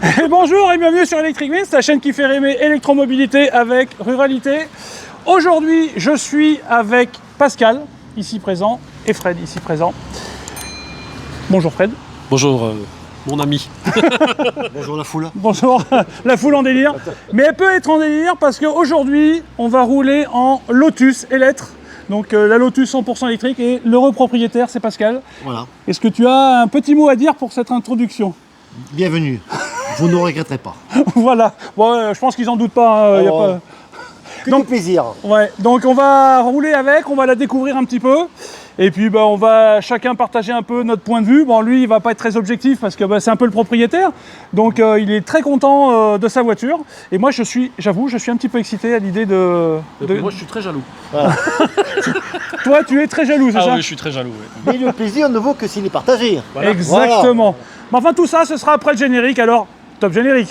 Et bonjour et bienvenue sur Electric Wins, la chaîne qui fait rêver électromobilité avec ruralité. Aujourd'hui, je suis avec Pascal, ici présent, et Fred, ici présent. Bonjour Fred. Bonjour mon ami. Bonjour la foule. Bonjour, la foule en délire. Mais elle peut être en délire parce qu'aujourd'hui, on va rouler en Lotus Electre. Donc la Lotus 100% électrique et l'heureux propriétaire, c'est Pascal. Voilà. Est-ce que tu as un petit mot à dire pour cette introduction? Bienvenue. Vous ne regretterez pas. Voilà. Bon, je pense qu'ils en doutent pas. Hein, y a pas... Que Donc, du plaisir. Ouais, donc on va rouler avec, on va la découvrir un petit peu. Et puis on va chacun partager un peu notre point de vue. Bon, lui, il va pas être très objectif parce que c'est un peu le propriétaire. Donc il est très content de sa voiture. Et moi, j'avoue, je suis un petit peu excité à l'idée de... Moi je suis très jaloux. Voilà. Toi, tu es très jaloux, c'est ça? Oui, je suis très jaloux. Oui. Mais le plaisir ne vaut que s'il est partagé. Voilà. Exactement. Mais enfin, tout ça, ce sera après le générique. Alors, top générique.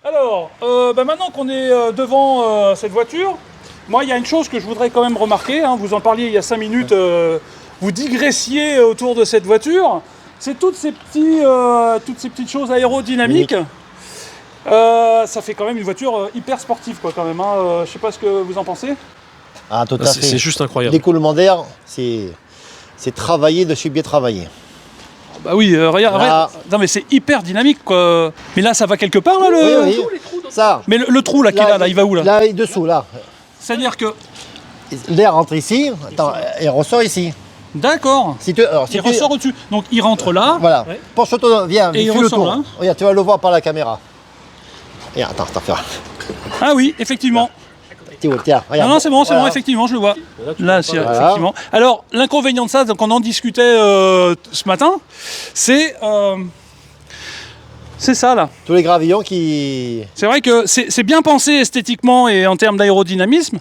Alors, maintenant qu'on est devant cette voiture, moi il y a une chose que je voudrais quand même remarquer, hein, vous en parliez il y a 5 minutes, vous digressiez autour de cette voiture, c'est toutes ces petites choses aérodynamiques. Ça fait quand même une voiture hyper sportive quoi quand même, hein. Je sais pas ce que vous en pensez. Ah, tout à fait. C'est juste incroyable. L'écoulement d'air, c'est travailler dessus, bien travailler. Bah oui, regarde, Là. non mais c'est hyper dynamique quoi. Mais là ça va quelque part là le... Oui. Ça. Mais le trou là qui est là, il va où là? Là, et dessous, là. C'est-à-dire que... L'air rentre ici, attends, et ressort ici. D'accord. Alors, Il ressort au-dessus. Donc il rentre là. Voilà. Ouais. Penche-toi, viens, Et il fais le ressort tour. là. Regarde, tu vas le voir par la caméra. Et attends, Ah oui, effectivement. Tiens, regarde. Non, c'est bon, Voilà. effectivement, je le vois. Là, tu Là, vois c'est pas, Voilà. effectivement. Alors, l'inconvénient de ça, donc on en discutait ce matin, c'est ça là. Tous les gravillons qui... C'est vrai que c'est bien pensé esthétiquement et en termes d'aérodynamisme,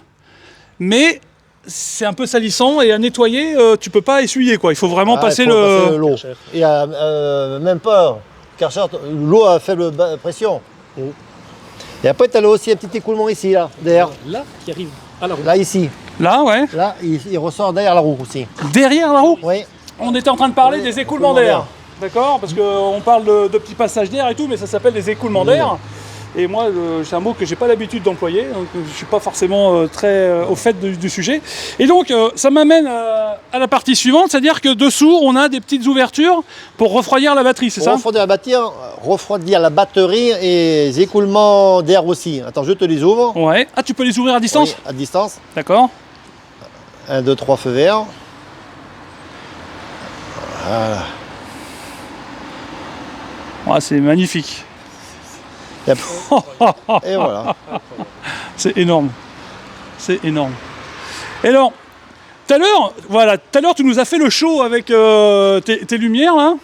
mais c'est un peu salissant et à nettoyer, tu peux pas essuyer quoi. Il faut vraiment passer il faut passer le... l'eau. Et même pas, car l'eau à faible pression. Et après, tu as aussi un petit écoulement ici, là, derrière. Là qui arrive à la roue. Là, ici. Là, ouais. Là, il ressort derrière la roue aussi. Derrière la roue, Oui. on était en train de parler Oui, des écoulements écoulements d'air. D'accord? Parce qu'on parle de petits passages d'air et tout, mais ça s'appelle des écoulements d'air. Et moi, c'est un mot que j'ai pas l'habitude d'employer, donc je suis pas forcément très au fait du sujet. Et donc, ça m'amène à la partie suivante, c'est-à-dire que dessous, on a des petites ouvertures pour refroidir la batterie, c'est Pour ça? refroidir la batterie et les écoulements d'air aussi. Attends, je te les ouvre. Ouais. Ah, tu peux les ouvrir à distance? Oui, à distance. D'accord. 1, 2, 3 feux verts. Voilà. Ouais, c'est magnifique. Et voilà. C'est énorme. C'est énorme. Et alors, tout à l'heure, tu nous as fait le show avec tes lumières, là.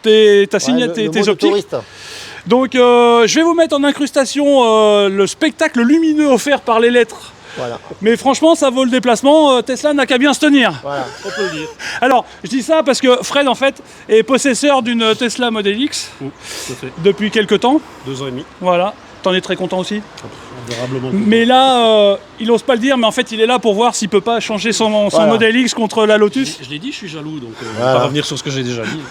T'as signé Ouais, tes le mode optiques. touriste. Donc, je vais vous mettre en incrustation le spectacle lumineux offert par les lettres. Voilà. Mais franchement, ça vaut le déplacement. Tesla n'a qu'à bien se tenir. Voilà. On peut le dire. Alors, je dis ça parce que Fred, en fait, est possesseur d'une Tesla Model X Tout à fait. depuis quelques temps. 2 ans et demi. Voilà. T'en es très content aussi. Adorablement. Mais là, il n'ose pas le dire, mais en fait, il est là pour voir s'il peut pas changer son Voilà. Model X contre la Lotus. Je l'ai dit, je suis jaloux, donc on Voilà. va pas revenir sur ce que j'ai déjà dit.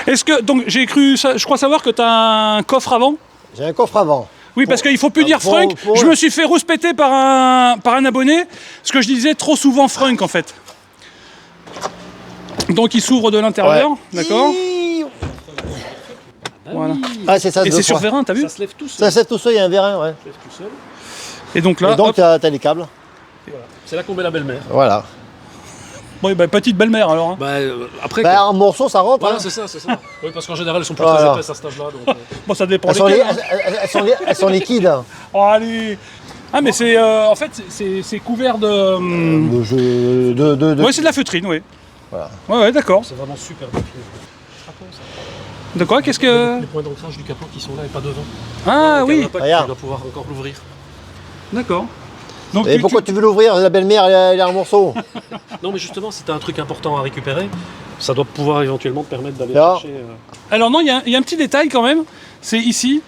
Est-ce que, donc, j'ai cru, je crois savoir que tu as un coffre avant. J'ai un coffre avant. Oui, parce qu'il faut plus dire pour- frunk. pour- Je me suis fait rouspéter par un abonné, ce que je disais trop souvent frunk en fait. Donc il s'ouvre de l'intérieur, d'accord. Voilà. Ah, c'est ça. Et deux c'est sur fois. vérin, t'as vu? Ça se lève tout Ça seul. c'est tout seul, il y a un vérin, ouais. Ça se lève tout seul. Et donc là, Et donc hop. tu as les câbles. Voilà. C'est là qu'on met la belle-mère. Voilà. Bon, bah, petite belle-mère alors. Hein. Après. Bah, en morceaux, ça rentre. Voilà, hein. c'est ça. Oui, parce qu'en général, elles sont plus Voilà. très épaisses à cet âge-là. Donc, Bon, ça dépend Elles sont, lesquelles. liquides. Oh, allez. Ah, mais c'est en fait, c'est couvert de. Ouais, c'est de la feutrine, oui. Voilà. Ouais, d'accord. c'est vraiment super bien fini. De quoi? Qu'est-ce que. Les points d'ancrage du capot qui sont là et pas devant. Ah Donc, oui, l'impact, Regarde. tu dois pouvoir encore l'ouvrir. d'accord. Donc Et pourquoi tu veux l'ouvrir? La belle-mère, elle est en morceaux. Non, mais justement, c'était un truc important à récupérer. Ça doit pouvoir éventuellement te permettre d'aller Là. chercher. Alors non, il y a un petit détail quand même. C'est ici.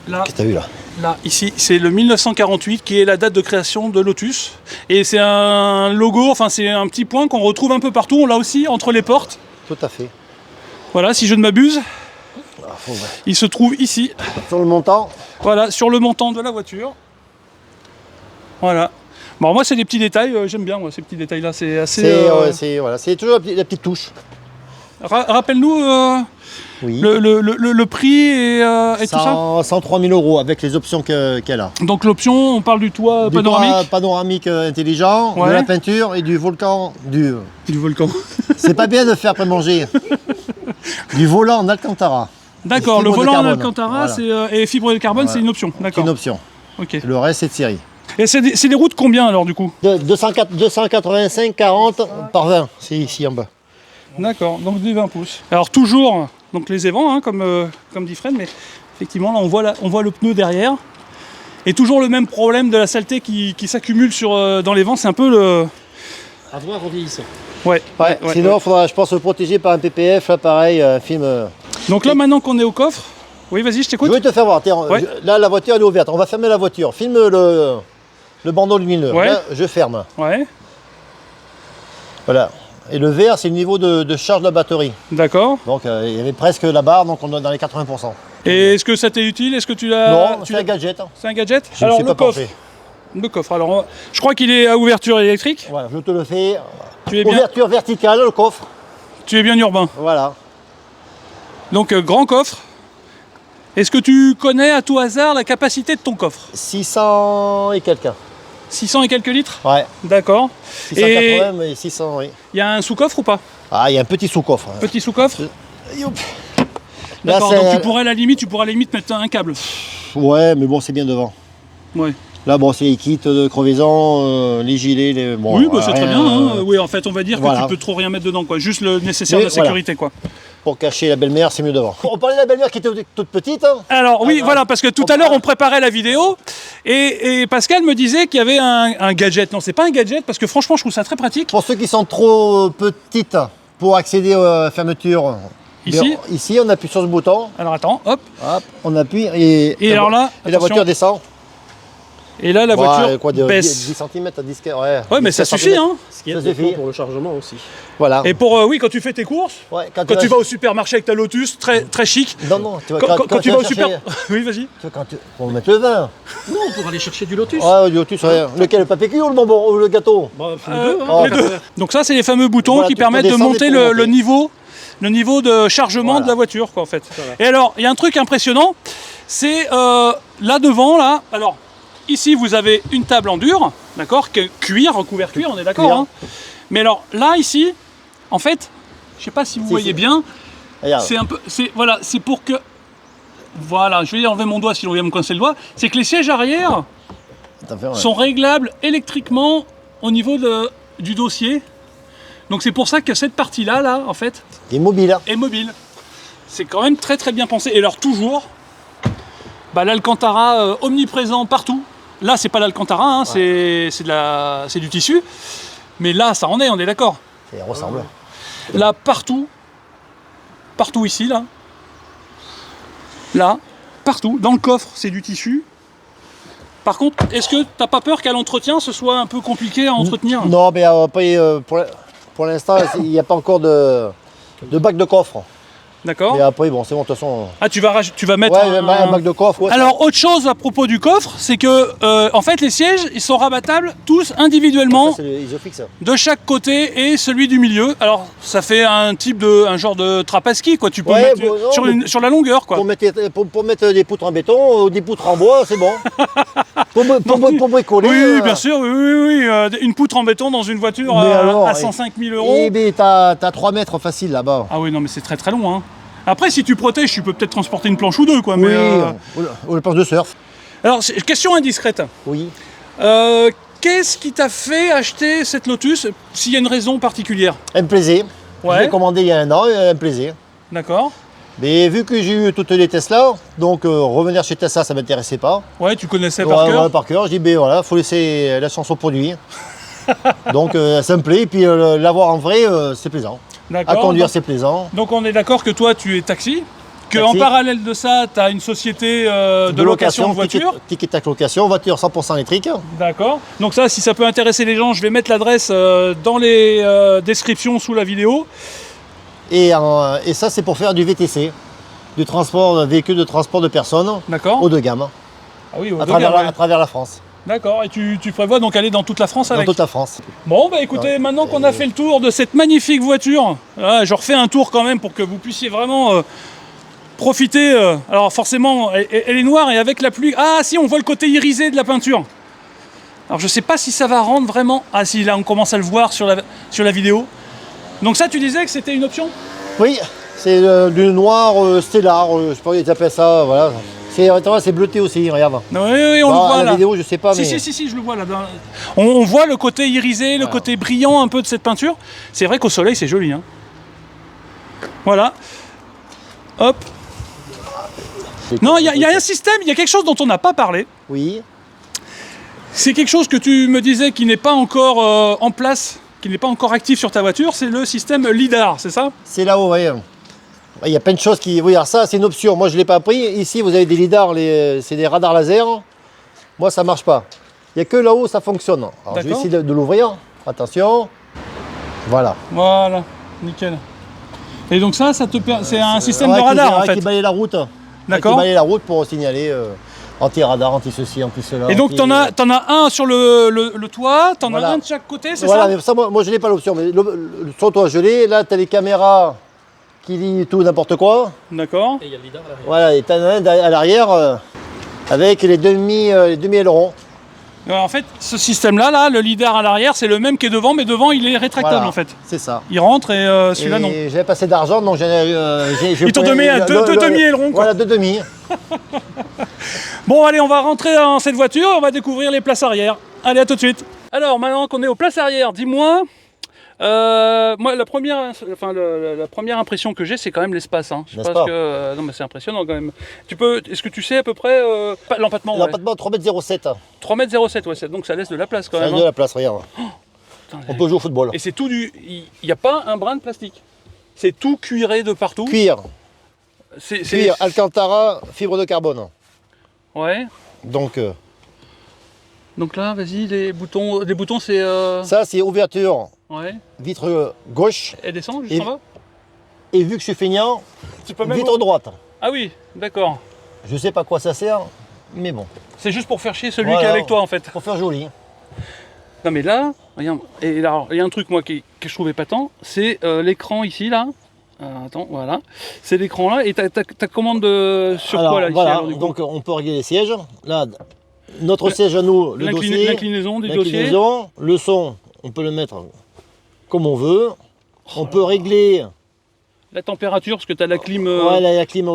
Là, Qu'est-ce que t'as vu là? là, ici, c'est le 1948 qui est la date de création de Lotus. Et c'est un logo, enfin c'est un petit point qu'on retrouve un peu partout. On l'a aussi entre les portes. Tout à fait. Voilà, si je ne m'abuse, Ah, il se trouve ici. Sur le montant, Voilà, sur le montant de la voiture. Voilà. Bon, moi, c'est des petits détails. J'aime bien, moi, ces petits détails-là. C'est assez. c'est toujours la petite touche. Rappelle-nous Oui. le prix et tout ça. 103 000 € avec les options qu'elle a. Donc, l'option, on parle du toit Du panoramique. toit panoramique intelligent, Ouais. de la peinture et du volcan. Du volcan. C'est pas bien de faire après-manger. Du volant en Alcantara. D'accord, le Fibre de volant en carbone. Alcantara Voilà. et fibre de carbone, Voilà. c'est une option. C'est D'accord. une option. Ok. Le reste, c'est de série. Et c'est des routes combien alors du coup? 285 40 par 20, c'est ici en bas. D'accord, donc des 20 pouces. Alors toujours, donc les évents, hein, comme dit Fred, mais effectivement là on voit le pneu derrière. Et toujours le même problème de la saleté qui s'accumule dans les vents, c'est un peu le... À voir en vieillissant. Ouais. Sinon, il ouais. faudra, je pense, le protéger par un PPF, là, pareil, un film. Donc là maintenant qu'on est au coffre, oui vas-y je Je t'écoute. vais te faire voir. Tiens, Ouais. là, la voiture elle est ouverte. On va fermer la voiture. Filme le bandeau lumineux. Ouais. Là, je ferme. Ouais, Voilà. Et le vert, c'est le niveau de charge de la batterie. d'accord. Donc, il y avait presque la barre, donc on est dans les 80%. Et est-ce que ça t'est utile? Est-ce que tu l'as... Non, tu c'est un l'as- gadget. C'est un gadget? Je ne Alors sais le pas coffre. penser. Le coffre, alors je crois qu'il est à ouverture électrique. Voilà, je te le fais. Tu es bien, Ouverture verticale, le coffre. tu es bien urbain. Voilà. Donc grand coffre. Est-ce que tu connais à tout hasard la capacité de ton coffre? 600 et quelques. 600 et quelques litres? Ouais. D'accord. 680, mais 600, oui. Il y a un sous-coffre ou pas? Ah, il y a un petit sous-coffre. Petit sous-coffre? Youp. D'accord, Là, donc c'est- tu pourrais à la limite mettre un câble. Ouais, mais bon, c'est bien devant. Ouais. Là, bon, c'est les kits de crevaison, les gilets, les... Bon, Oui, bah, c'est très rien, bien. Hein. Oui, en fait, on va dire voilà. que tu peux trop rien mettre dedans, quoi. Juste le nécessaire Mais de la voilà. sécurité, quoi. Pour cacher la belle-mère, c'est mieux devant. On parlait de la belle-mère qui était toute petite. Hein. Alors oui, Ah, voilà, parce que tout à l'heure on préparait la vidéo et Pascal me disait qu'il y avait un gadget. Non, c'est pas un gadget parce que franchement je trouve ça très pratique. Pour ceux qui sont trop petites pour accéder aux fermetures, Ici. ici, on appuie sur ce bouton, Alors attends, hop. hop, on appuie et alors là, et la attention. voiture descend. Et là la voiture Ouais, quoi, de baisse. 10 cm, 10 ouais. Ouais, mais ça 17 suffit, hein. Ce qui est Ça très suffit. bon pour le chargement aussi. Voilà. Et pour oui, quand tu fais tes courses, Ouais, quand tu vas au supermarché avec ta Lotus, très chic. Non, non, tu vas, Quand tu vas au chercher- super, oui, vas-y. tu vas quand tu... Pour mettre le vin. Non, pour aller chercher du Lotus. Ouais, du Lotus, ouais. Lequel, le papier cul ou le bonbon ou le gâteau? Bah, les Euh, deux, hein. Oh, les deux. Donc ça, c'est les fameux boutons Voilà, qui tu peux permettent de descendre et monter pour le monter. niveau de chargement Voilà. de la voiture, quoi, en fait. Voilà. Et alors, il y a un truc impressionnant, c'est là devant, là. Alors, ici, vous avez une table en dur, d'accord, cuir, recouvert cuir, on est d'accord. Cuir. Hein. Mais alors, là, ici, en fait, je sais pas si vous Si, voyez si. bien, Regarde. c'est un peu, voilà, c'est pour que, voilà, je vais enlever mon doigt, sinon il va me coincer le doigt. C'est que les sièges arrière Attends, fais, ouais. sont réglables électriquement au niveau du dossier. Donc c'est pour ça que cette partie-là, là, en fait, Il est mobile. Hein. est mobile. C'est quand même très bien pensé. Et alors toujours, bah, l'Alcantara omniprésent partout. Là, c'est pas l'Alcantara, hein, c'est du tissu. Mais là, ça en est, on est d'accord. Il ressemble. Là, partout ici, là, partout, dans le coffre, c'est du tissu. Par contre, est-ce que t'as pas peur qu'à l'entretien, ce soit un peu compliqué à entretenir? Non, mais après, pour l'instant, il n'y a pas encore de bac de coffre. D'accord. Mais après, bon, c'est bon, de toute façon. Ah, tu vas mettre Ouais, un bac de coffre. Ouais, Alors, autre chose à propos du coffre, c'est que, en fait, les sièges, ils sont rabattables tous individuellement ça, c'est le Isofix. de chaque côté et celui du milieu. Alors, ça fait un genre de trappe à ski, quoi. Tu peux Ouais, mettre bon, non, sur la longueur, quoi. Pour mettre des poutres en béton ou des poutres en bois, c'est bon. pour bricoler. Oui, bien sûr, oui. Une poutre en béton dans une voiture Mais alors, à 105 000 euros. Eh bien, t'as 3 mètres facile là-bas. Ah oui, non, mais c'est très long, hein. Après, si tu protèges, tu peux peut-être transporter une planche ou deux, quoi. Mais, Ou le planche de surf. Alors, question indiscrète. Oui. Qu'est-ce qui t'a fait acheter cette Lotus, s'il y a une raison particulière? Elle me plaisait. Ouais. Je l'ai commandé il y a un an et elle me plaisait. D'accord. Mais vu que j'ai eu toutes les Tesla, donc revenir chez Tesla, ça ne m'intéressait pas. Ouais, tu connaissais par cœur. Ouais, par cœur. Je dis, ben voilà, faut laisser la chance au produit. Donc ça me plaît, et puis l'avoir en vrai, c'est plaisant. À D'accord. conduire, c'est plaisant. Donc on est d'accord que toi tu es taxi, que Taxi. en parallèle de ça tu as une société de location de voitures. Tic-tac location, voiture 100% électrique. D'accord. Donc ça, si ça peut intéresser les gens, je vais mettre l'adresse dans les descriptions sous la vidéo. Et ça, c'est pour faire du VTC, du transport, véhicule de transport de personnes D'accord. haut de gamme, Ah oui, au à Dogan, ouais. travers la France, D'accord. Et tu prévois donc aller dans toute la France dans avec. toute la France. Bon, bah écoutez, maintenant qu'on a fait le tour de cette magnifique voiture, je refais un tour quand même pour que vous puissiez vraiment profiter. Alors forcément, elle est noire et avec la pluie. Ah si, on voit le côté irisé de la peinture. Alors je sais pas si ça va rendre vraiment. Ah si, là on commence à le voir sur la vidéo. Donc ça, tu disais que c'était une option? Oui, c'est du noir stellar, je sais pas comment ils appellent ça, voilà. C'est bleuté aussi, regarde. Oui, oui, on le voit À la là. vidéo, je sais pas, mais... Si, je le vois là. On voit le côté irisé, le côté brillant un peu de cette peinture. C'est vrai qu'au soleil, c'est joli. Hein. Voilà. Hop. Non, il y a un système, il y a quelque chose dont on n'a pas parlé. Oui, C'est quelque chose que tu me disais qui n'est pas encore en place, qui n'est pas encore actif sur ta voiture, c'est le système LiDAR, c'est ça? c'est là-haut, oui. Il y a plein de choses qui... Oui, alors ça, c'est une option. Moi, je ne l'ai pas pris. Ici, vous avez des lidars, c'est des radars laser. Moi, ça ne marche pas. Il n'y a que là-haut où ça fonctionne. Alors, je vais D'accord. essayer de l'ouvrir. Attention. Voilà. Voilà, nickel. Et donc ça c'est un système de Ouais, radar en fait. qui balaye la route. D'accord. Qui balaye la route pour signaler anti-radar, anti-ceci, anti-cela. Et donc t'en as un sur le toit, t'en Voilà. as un de chaque côté, c'est Voilà, ça? mais ça, moi je n'ai pas l'option. Mais sur toi, je l'ai. Là, tu as les caméras qui lisent tout n'importe quoi. D'accord. Et il y a le lidar à l'arrière. Voilà, et tu as un à l'arrière avec les demi-ailerons. Alors, en fait, ce système-là, le lidar à l'arrière, c'est le même qui est devant, mais devant il est rétractable Voilà, en fait. c'est ça. Il rentre et celui-là non. J'avais pas assez d'argent, donc Ils t'ont donné deux demi-ailerons, quoi. Voilà, deux demi. Bon, allez, on va rentrer dans cette voiture, on va découvrir les places arrière. Allez, à tout de suite. Alors, maintenant qu'on est aux places arrière, dis-moi, moi, la première impression que j'ai, c'est quand même l'espace. Hein. Je N'est-ce pense pas que non, mais c'est impressionnant quand même. Est-ce que tu sais à peu près l'empattement? Ouais. L'empattement 3,07 m. 3,07 m, ouais, donc ça laisse de la place quand Ça même. de la place, regarde. Putain, On peut jouer au football. et c'est tout il n'y a pas un brin de plastique. C'est tout cuiré de partout. Cuir, C'est cuir, Alcantara, fibre de carbone. ouais. Donc Donc là, vas-y, les boutons c'est ça, c'est ouverture, ouais. vitre gauche. Elle descend juste Et- en bas. Et vu que je suis feignant, Tu peux même vitre droite. Ah oui, d'accord. Je sais pas à quoi ça sert, mais bon, C'est juste pour faire chier celui Voilà. qui est avec toi en fait. pour faire joli. Non mais là, regarde, et là, il y a un truc moi que je trouvais pas tant, c'est l'écran ici là. Attends, voilà. C'est l'écran là et ta commande sur Alors, quoi là ici, voilà, alors, du coup donc on peut régler les sièges. Là, notre siège à nous, le dossier, L'inclinaison du dossier. l'inclinaison, le son, on peut le mettre comme on veut. On peut régler La température, parce que tu as la clim. ouais, la clim.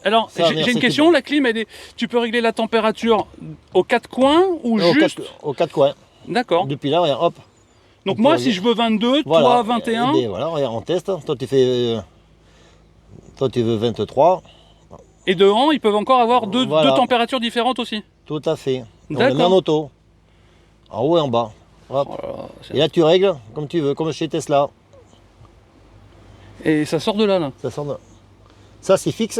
Alors, ça, j'ai merci, une question, c'est bon. la clim, tu peux régler la température aux quatre coins ou juste. Aux quatre coins. D'accord. Depuis là, regarde, hop. Donc on moi, peut si je veux 22, Voilà. toi 21. Et ben voilà, regarde, on teste. Toi, tu fais. Toi, tu veux 23. Et devant, ils peuvent encore avoir deux Voilà. températures différentes aussi. Tout à fait. On le D'accord. met en auto. En haut et en bas. Hop. Oh là là, Et là, tu règles comme tu veux, comme chez Tesla. Et ça sort de là. Ça, sort de- Ça, c'est fixe.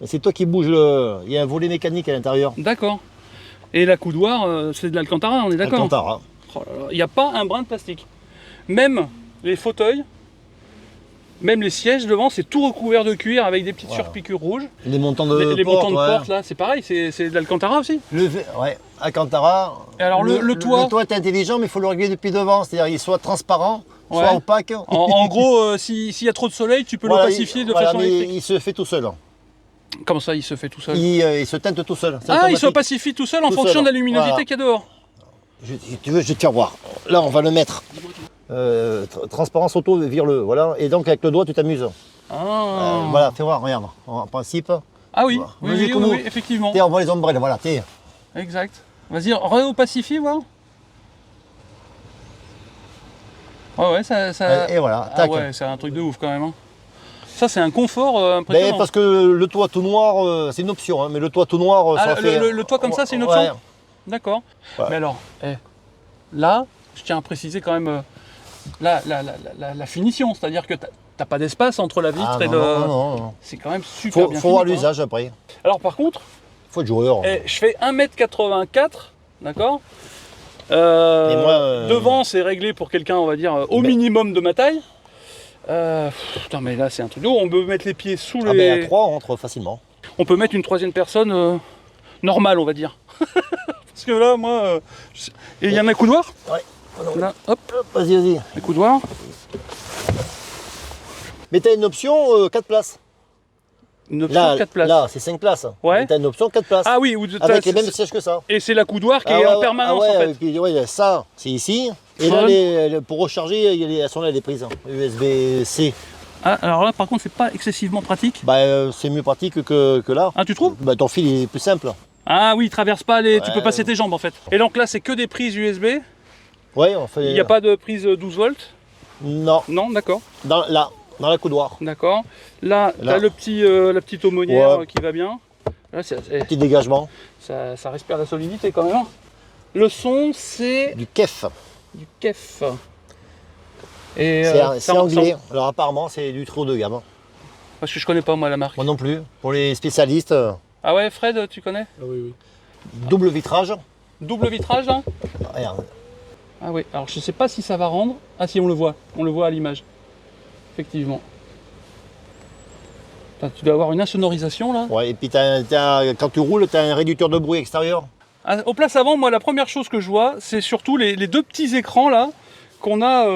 Et c'est toi qui bouges le. Il y a un volet mécanique à l'intérieur. D'accord. Et la coudoir, c'est de l'Alcantara, on est d'accord? Alcantara. Oh là là, il n'y a pas un brin de plastique. Même les fauteuils, même les sièges devant, c'est tout recouvert de cuir avec des petites Voilà. surpiqûres rouges. Les montants de Les porte, montants de ouais. porte là, c'est pareil, c'est de l'Alcantara aussi. Ouais, Alcantara. Et alors, le toit Le toit est intelligent, mais il faut le régler depuis devant. C'est-à-dire qu'il soit transparent, Ouais. soit opaque. En gros, s'il y a trop de soleil, tu peux Voilà, l'opacifier de voilà, façon mais électrique. il se fait tout seul. Comment ça, il se fait tout seul? Il se teinte tout seul. C'est Ah, il automatique. s'opacifie tout seul en Tout fonction seul. de la luminosité Voilà. qu'il y a dehors. Si tu veux, je vais te faire voir. Là, on va le mettre. Transparence auto, vire-le. Voilà. Et donc, avec le doigt, tu t'amuses. Ah, Voilà, fais voir, regarde. En principe, Ah oui, Voilà. oui, Vas-y, oui, comment- oui, effectivement. on voit les ombrelles. Voilà, t'es. Exact. Vas-y, re-opacifie, voir. Ouais, ça... Et voilà, Ah tac. ouais, c'est un truc de ouf quand même. Hein. Ça, c'est un confort Ben, impressionnant. parce que le toit tout noir, c'est une option, hein, mais le toit tout noir, Ah, ça fait. le toit comme ça, c'est une option? Ouais. D'accord. Ouais. Mais alors, là, je tiens à préciser quand même la finition. C'est-à-dire que t'as pas d'espace entre la vitre Ah, et non, le. non. C'est quand même super Faut, bien. faut voir fini, quoi. l'usage après. Alors par contre, Faut être joueur. je fais 1m84, d'accord. moi, Devant, c'est réglé pour quelqu'un, on va dire, au Ben- minimum de ma taille. Putain, mais là, c'est un truc de ouf. On peut mettre les pieds sous Ah les. ben à 3 on rentre facilement. On peut mettre une troisième personne normale, on va dire. Parce que là, moi. Et il y a un coudoir. Ouais. Là, hop, Hop, vas-y. un coudoir. Mais t'as une option 4 places. Une option Là, 4 places. là c'est 5 places. Ouais. Mais t'as une option 4 places. Ah oui, avec les mêmes sièges que ça. Et c'est la coudoir qui Ah est ouais, en permanence ah ouais, en fait. et puis, ouais, ça, c'est ici. Et Fun. là, pour recharger, elles sont là les prises. USB-C. Ah, alors là, par contre, c'est pas excessivement pratique. Bah, c'est mieux pratique que là. Ah, tu trouves? Bah, ton fil est plus simple. Ah oui, il traverse pas les. Tu Ouais. peux passer tes jambes en fait. Et donc là, c'est que des prises USB. Ouais, on fait. Il n'y a pas de prise 12 volts. Non, Non, d'accord. dans la coudoir. D'accord. Là, Là. t'as le petit, la petite aumônière Ouais. qui va bien. Là, Petit dégagement. ça respire la solidité quand même. Le son, c'est Du KEF. du KEF. Et C'est anglais. Alors apparemment, c'est du trop de gamme. Parce que je connais pas moi la marque. Moi non plus. Pour les spécialistes, Ah ouais, Fred, tu connais? Ah oui, oui. double vitrage. Double vitrage là? Regarde. Ah oui, alors je sais pas si ça va rendre. Ah si, on le voit à l'image. Effectivement. Putain, tu dois avoir une insonorisation là. Ouais, et puis quand tu roules, tu as un réducteur de bruit extérieur. Ah, aux places avant, moi la première chose que je vois, c'est surtout les deux petits écrans là qu'on a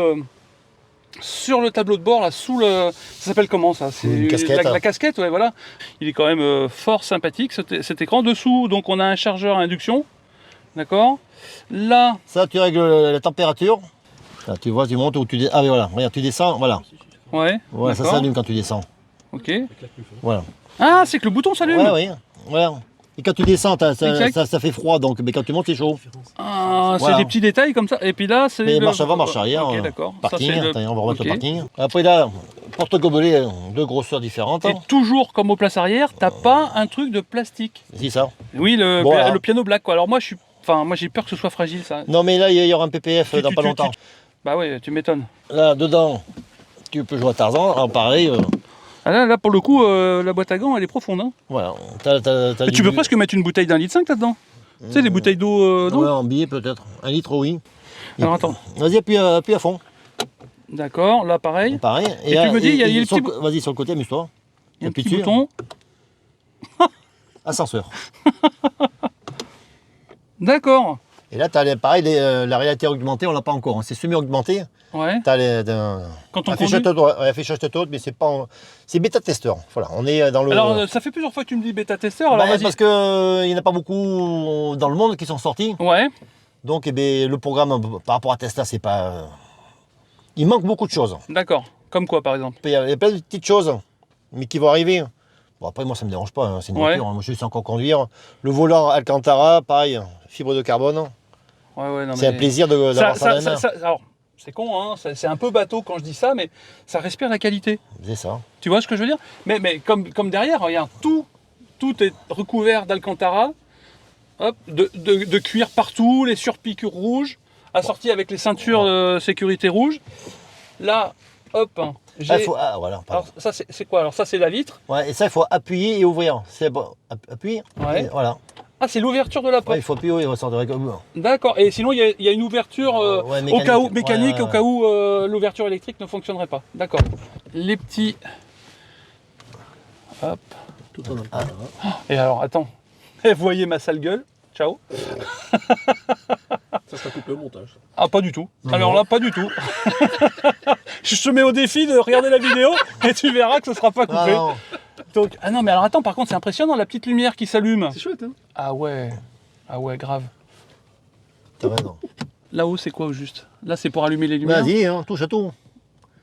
sur le tableau de bord là, sous le. Ça s'appelle comment ça? C'est Une casquette. la casquette, ouais, voilà. Il est quand même fort sympathique cet écran. Dessous, donc on a un chargeur à induction. D'accord. Là, Ça, tu règles la température. Là, tu vois, tu montes ou tu descends. Ah oui, voilà, regarde, tu descends, voilà. ouais. Voilà, ça d'accord. s'allume quand tu descends. Ok. Voilà. Ah, c'est que le bouton s'allume. Ouais, oui. Voilà. Et quand tu descends, Exact. ça fait froid, donc, mais quand tu montes, c'est chaud. Ah, Voilà. c'est des petits détails comme ça. Et puis là, c'est. Mais le- marche avant, marche arrière. Ok, d'accord. Ça, Parking, c'est le- attends, on va remettre ok. le parking. Après là, porte-gobelet, deux grosseurs différentes. Et toujours comme aux places arrière, t'as pas un truc de plastique. C'est ça. Oui, le, Voilà. le piano black quoi. Alors moi, moi j'ai peur que ce soit fragile ça. Non, mais là, il y aura un PPF dans pas longtemps. Bah ouais, tu m'étonnes. Là, dedans, tu peux jouer à Tarzan. Alors, pareil, Ah là, pour le coup, la boîte à gants, elle est profonde. Hein. voilà. T'as Et tu peux presque mettre une bouteille d'1,5 litre là-dedans. Tu sais, les bouteilles d'eau. d'eau. Ouais, en billet peut-être. 1 litre, oui. Alors attends. Vas-y, appuie à fond. D'accord, là pareil. Pareil. Et tu me dis, il y a les sur petits le- Vas-y, sur le côté, amuse-toi. Il y a un Appuie petit dessus. bouton. Ascenseur. D'accord. Et là, tu as pareil, la réalité augmentée, on l'a pas encore. Hein. C'est semi-augmenté. Ouais. Tu as Quand on affichage conduit. auto, affichage auto, mais c'est pas. C'est bêta-testeur. Voilà, on est dans le. Alors, ça fait plusieurs fois que tu me dis bêta-testeur. Alors Bah, vas-y. parce qu'il n'y en a pas beaucoup dans le monde qui sont sortis. Ouais. Donc, eh ben, le programme par rapport à Tesla, c'est pas. Il manque beaucoup de choses. D'accord. Comme quoi, par exemple? Il y a plein de petites choses, mais qui vont arriver. Bon, après, moi, ça me dérange pas. Hein. C'est une Ouais. voiture. Hein. Moi, je sais encore conduire. Le volant Alcantara, pareil, fibre de carbone. Ouais, non, C'est un plaisir d'avoir ça, dans les mains. alors, c'est con, hein, c'est un peu bateau quand je dis ça, mais ça respire la qualité. C'est ça. Tu vois ce que je veux dire? Mais comme derrière, regarde, tout est recouvert d'Alcantara, hop, de cuir partout, les surpiqûres rouges, assorties avec les ceintures de sécurité rouges. Là, hop, hein, j'ai... Voilà. Alors ça, c'est quoi? Alors ça, c'est la vitre. Ouais, et ça, il faut appuyer et ouvrir. C'est bon. Appuyer. Ouais. Et voilà. Ah, c'est l'ouverture de la Ouais, porte. il faut appuyer, il va sortir avec. D'accord. Et sinon, il y a une ouverture Ouais, au cas où, mécanique. mécanique, Ouais, au cas où l'ouverture électrique ne fonctionnerait pas. D'accord. Les petits... Hop. Tout en alcantara. Et alors, attends. Vous voyez ma sale gueule. Ciao. Ça sera coupé au montage. Ah, pas du tout. Alors là, pas du tout. Je te mets au défi de regarder la vidéo et tu verras que ce sera pas Ah, coupé. non. Donc, ah non, mais alors attends, par contre, c'est impressionnant la petite lumière qui s'allume. C'est chouette, hein? Ah ouais. Ah ouais, grave. T'as raison. Là-haut, c'est quoi au juste? Là, c'est pour allumer les lumières. Vas-y, hein, touche à tout.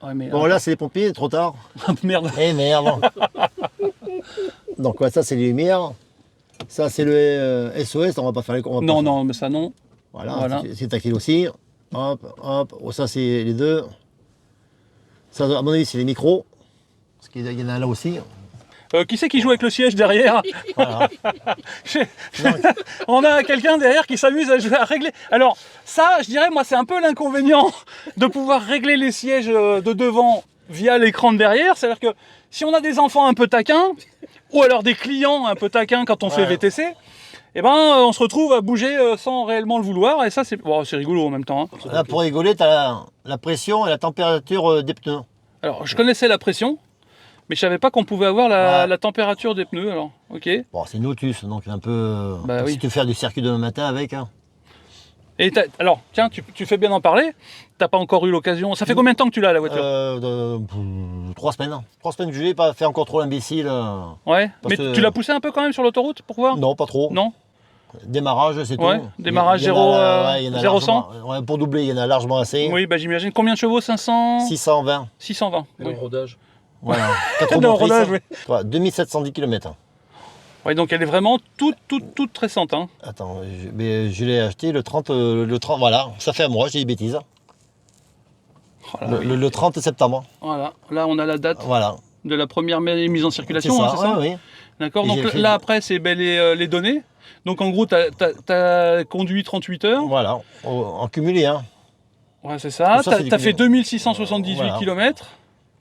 Ouais, mais Bon, là, c'est les pompiers, trop tard. merde. Eh merde. Donc, ouais, ça, c'est les lumières. Ça, c'est le SOS. On va pas faire les. on va pas Non, faire- non, mais ça non. Voilà, Voilà. c'est tactile aussi. Hop, hop. Oh, ça, c'est les deux. Ça, à mon avis, c'est les micros. Parce qu'il y en a là aussi. Qui c'est qui joue avec le siège derrière? Voilà. On a quelqu'un derrière qui s'amuse à régler. Alors, ça, je dirais, moi, c'est un peu l'inconvénient de pouvoir régler les sièges de devant via l'écran de derrière. C'est-à-dire que si on a des enfants un peu taquins, ou alors des clients un peu taquins quand on fait VTC, eh ben, on se retrouve à bouger sans réellement le vouloir. Et ça, c'est rigolo en même temps. Hein. Là, pour rigoler, tu as la pression et la température des pneus. Alors, je connaissais la pression, mais je savais pas qu'on pouvait avoir la température des pneus. Alors, ok. Bon, c'est une Lotus, donc un peu... Bah, si oui. tu fais du circuit demain matin avec... Hein. Et alors, tiens, tu fais bien d'en parler. T'as pas encore eu l'occasion. Ça fait combien de temps que tu l'as, la voiture 3 semaines. 3 semaines que je l'ai pas fait un contrôle imbécile. Ouais, mais que- tu l'as poussé un peu quand même sur l'autoroute pour voir? Non, pas trop. Non. Démarrage, c'est Ouais, tout. démarrage Il y en 0, a- il y en a 0 largement- ouais, pour doubler, il y en a largement assez. Oui, bah j'imagine. Combien de chevaux? 500 620. 620. Et Oui. en rodage. Voilà. 4 Non, motrices. rodage, oui. Ouais, 2710 km. Ouais, donc elle est vraiment toute récente. Hein. Attends, je l'ai acheté le 30, voilà, ça fait à moi, j'ai des bêtises. Oh là, oui. Le 30 septembre. Voilà, là on a la date Voilà. de la première mise en C'est circulation, hein, ça, c'est ça? oui. D'accord, Et donc j'ai fait- là après c'est les données. Donc en gros, tu as conduit 38 heures. Voilà, en cumulé. Hein. Ouais, c'est ça. Tout ça, c'est Tu as du fait cumulé. 2678 Voilà. km.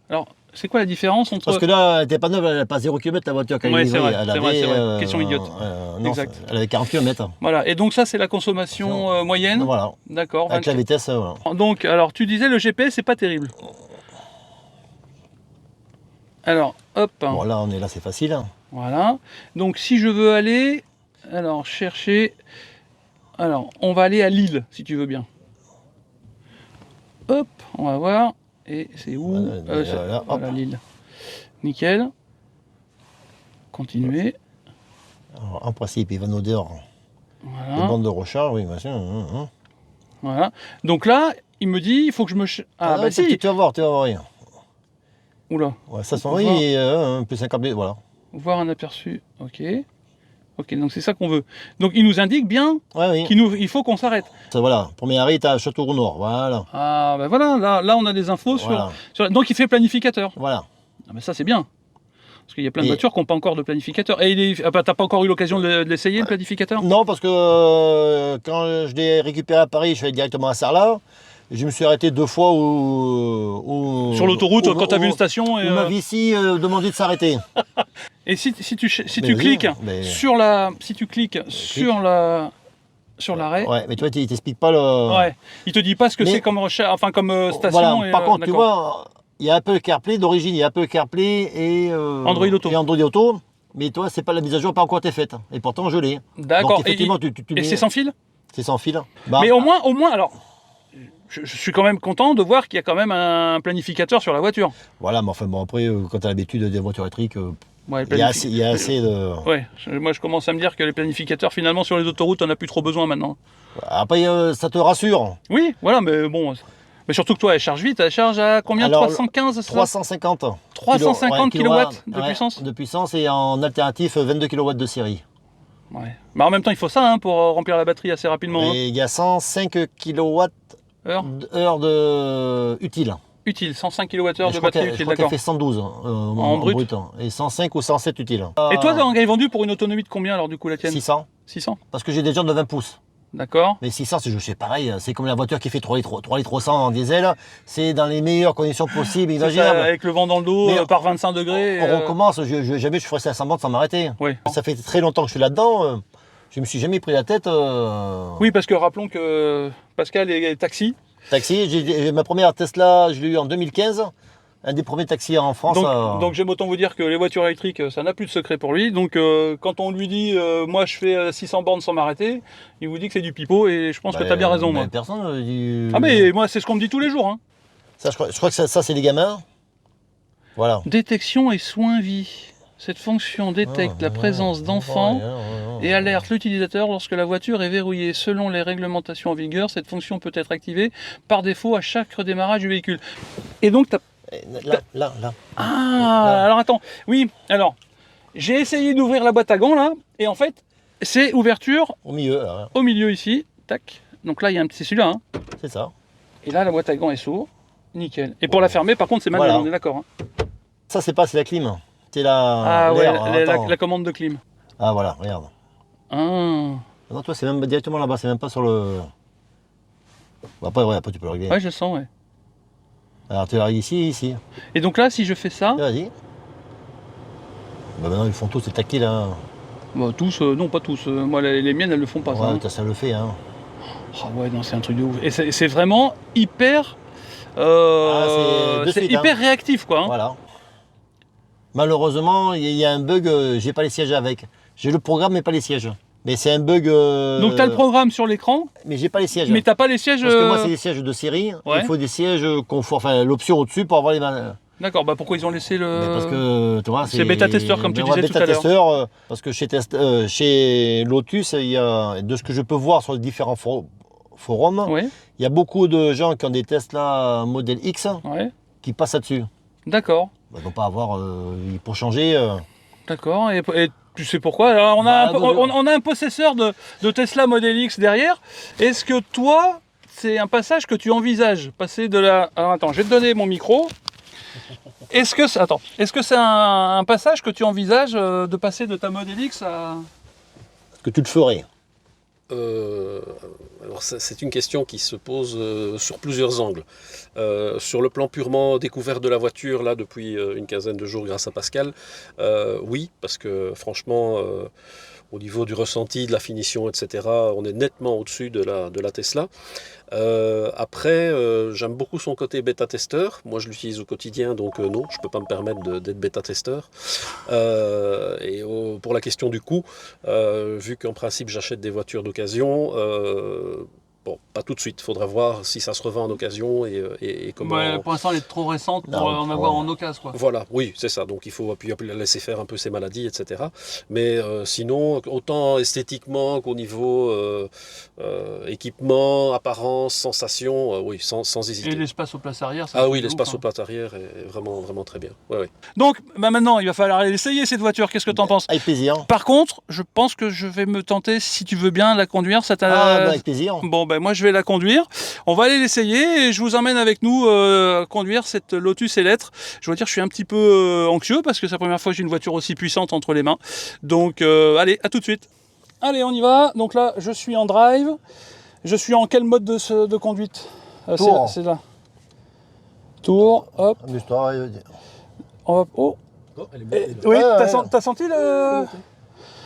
Alors, c'est quoi la différence entre. Parce que là, elle n'était pas neuve, elle n'a pas 0 km la voiture qu'elle Ouais, est c'est livrée. vrai, Elle c'est vrai, avait, c'est vrai. Question idiote. Non, Exact. elle avait 40 km. Voilà, et donc ça c'est la consommation moyenne. Voilà, D'accord. avec la 24. vitesse. Voilà. Donc, alors tu disais le GPS c'est pas terrible. Alors, hop. Bon, là, on est là, c'est facile. Hein. Voilà. Donc si je veux aller, alors chercher, alors on va aller à Lille si tu veux bien. Hop, on va voir. Et c'est où Voilà, hop. voilà, Lille. Nickel. Continuer. Alors, en principe, il va nous dire les Voilà. bandes de recharge, oui, machin. Voilà. Donc là, il me dit, il faut que je me. Ah, bah si. Tu vas voir, tu vas voir. Oula. Ouais, ça sent, On va oui, voir. et, plus 50 000, voilà. Voir un aperçu. Ok. Ok, donc c'est ça qu'on veut. Donc il nous indique bien Ouais, oui. il faut qu'on s'arrête. Ça, voilà, premier arrêt, tu as Châteauroux-Nord, voilà. Ah, ben voilà, là on a des infos Voilà. Donc il fait planificateur. Voilà. Ah, ben ça c'est bien. Parce qu'il y a plein de Et- voitures qui n'ont pas encore de planificateur. Et t'as pas encore eu l'occasion de l'essayer, le planificateur? Non, parce que quand je l'ai récupéré à Paris, je suis allé directement à Sarlat. Je me suis arrêté 2 fois Sur l'autoroute, quand tu as vu une station. Et, où ma ici demandé de s'arrêter. et si tu Mais oui, cliques mais- sur la. Si tu cliques sur la. Sur l'arrêt. Ouais, mais tu vois, il t'explique pas le. Ouais. Il te dit pas ce que Mais- c'est comme recherche, enfin comme station. Voilà. et, Par contre, tu d'accord. vois, il y a un peu le CarPlay d'origine, il y a un peu le CarPlay et Android Auto. Et Android Auto. Mais toi, c'est pas la mise à jour, pas encore été faite. Et pourtant, je l'ai. D'accord. Donc, effectivement, tu Et mets- c'est sans fil? C'est sans fil. Bah, Mais au moins, alors. Je suis quand même content de voir qu'il y a quand même un planificateur sur la voiture. Voilà, mais enfin, bon, après, quand tu as l'habitude des voitures électriques, Ouais, le il y a planifi- assez de. Ouais, moi je commence à me dire que les planificateurs, finalement, sur les autoroutes, on n'a plus trop besoin maintenant. Après, ça te rassure. Oui, voilà, mais bon. Mais surtout que toi, elle charge vite, elle charge à combien? Alors, 315 c'est ça 350. 350 kilowatts de ouais, puissance. de puissance et en alternatif 22 kW de série. Ouais. Mais en même temps, il faut ça hein, pour remplir la batterie assez rapidement. Hein. Et il y a 105 kWh Heure de utile. utile, 105 kWh Je de crois batterie qu'elle utile, fait d'accord. 112 en brut. Et 105 ou 107 utile. Et toi, elle est vendue pour une autonomie de combien alors du coup la tienne? 600. 600. Parce que j'ai des jantes de 20 pouces. D'accord. Mais 600, c'est pareil. C'est comme la voiture qui fait 3 litres 300 en diesel. C'est dans les meilleures conditions possibles, C'est ça, imaginables. avec le vent dans le dos, Mais par 25 degrés. On recommence. Jamais je ferai 500 bornes sans m'arrêter. Oui. Ça fait très longtemps que je suis là-dedans. Je me suis jamais pris la tête. Oui, parce que rappelons que Pascal est taxi. Taxi, ma première Tesla, je l'ai eu en 2015. Un des premiers taxis en France. Donc j'aime autant vous dire que les voitures électriques, ça n'a plus de secret pour lui. Donc quand on lui dit, moi je fais 600 bornes sans m'arrêter, il vous dit que c'est du pipeau et je pense que tu as bien raison. Moi. Personne dit. Ah mais moi c'est ce qu'on me dit tous les jours. Hein. Ça, je crois que ça c'est les gamins. Voilà. Détection et soins vie. Cette fonction détecte la présence d'enfants et alerte l'utilisateur lorsque la voiture est verrouillée. Selon les réglementations en vigueur, cette fonction peut être activée par défaut à chaque redémarrage du véhicule. Et donc tu as... Là. Ah, alors attends. Oui, alors, j'ai essayé d'ouvrir la boîte à gants là, et en fait, c'est ouverture Au milieu, là, au milieu ici. Tac. Donc là, il y a un petit, c'est celui-là. Hein. c'est ça. Et là, la boîte à gants est s'ouvre. Nickel. Et pour la fermer, par contre, c'est manuel, Voilà. on est d'accord. Hein. Ça, c'est pas, c'est la clim. C'est la. Ah ouais, l'air, attends. la commande de clim. Ah voilà, regarde. Ah. Non, toi, c'est même directement là-bas, c'est même pas sur le. Bon, après, ouais, après, tu peux le régler. Ouais, je le sens, ouais. Alors tu l'arrives ici. Et donc là, si je fais ça, Vas-y. Bah maintenant ils font tous, c'est tactile. Hein. bah, tous, non pas tous, moi les miennes elles le font pas ça. Ouais, ça le fait. Hein. Ah ouais, non, c'est un truc de ouf. Et c'est vraiment hyper. C'est suite, hyper réactif quoi. Hein. Voilà. Malheureusement, il y a un bug, j'ai pas les sièges avec. J'ai le programme mais pas les sièges. Mais c'est un bug. Donc tu as le programme sur l'écran, Mais j'ai pas les sièges. mais t'as pas les sièges. Parce que moi c'est des sièges de série. Ouais. Il faut des sièges confort, enfin l'option au-dessus pour avoir les mains. D'accord, bah pourquoi ils ont laissé le. Mais parce que tu vois, c'est bêta-testeur, comme tu disais tout à l'heure. Bêta-testeur, parce que chez Lotus, il y a, de ce que je peux voir sur les différents forums, Ouais, il y a beaucoup de gens qui ont des Tesla Model X ouais. qui passent là-dessus. D'accord. Bah, ils vont pas avoir, pour changer. D'accord. Et tu sais pourquoi? Alors, on a un possesseur de Tesla Model X derrière. Est-ce que toi, c'est un passage que tu envisages? Passer de la. Alors attends, je vais te donner mon micro. Est-ce que c'est un passage que tu envisages de passer de ta Model X à. Que tu le ferais. Alors c'est une question qui se pose sur plusieurs angles. Sur le plan purement découverte de la voiture, là depuis une quinzaine de jours grâce à Pascal, oui, parce que franchement, au niveau du ressenti, de la finition, etc., on est nettement au-dessus de la Tesla. Après, j'aime beaucoup son côté bêta-testeur. Moi, je l'utilise au quotidien, donc non, je ne peux pas me permettre d'être bêta-testeur. Pour la question du coût, vu qu'en principe, j'achète des voitures d'occasion, bon, pas tout de suite. Il faudra voir si ça se revend en occasion et comment... Ouais, pour l'instant, elle est trop récente pour en avoir en occasion, quoi. Voilà, oui, c'est ça. Donc il faut appuyer, la laisser faire un peu ses maladies, etc. Mais sinon, autant esthétiquement qu'au niveau équipement, apparence, sensation, oui, sans hésiter. Et l'espace aux places arrière, ça. Ah oui, l'espace aux places arrière est vraiment, vraiment très bien. Ouais, ouais. Donc, bah maintenant, il va falloir aller essayer cette voiture. Qu'est-ce que tu en penses? Avec plaisir. Par contre, je pense que je vais me tenter, si tu veux bien, la conduire. Avec plaisir. Bon, ben moi, je vais la conduire. On va aller l'essayer et je vous emmène avec nous conduire cette Lotus Electre. Je dois dire, je suis un petit peu anxieux parce que c'est la première fois que j'ai une voiture aussi puissante entre les mains. Donc, allez, à tout de suite. Allez, on y va. Donc là, je suis en drive. Je suis en quel mode de conduite? Tour. C'est là. Tour, hop. Amuse-toi. On va... Oh. Oh, elle est bonne, elle est Oui, Ouais, t'as senti le...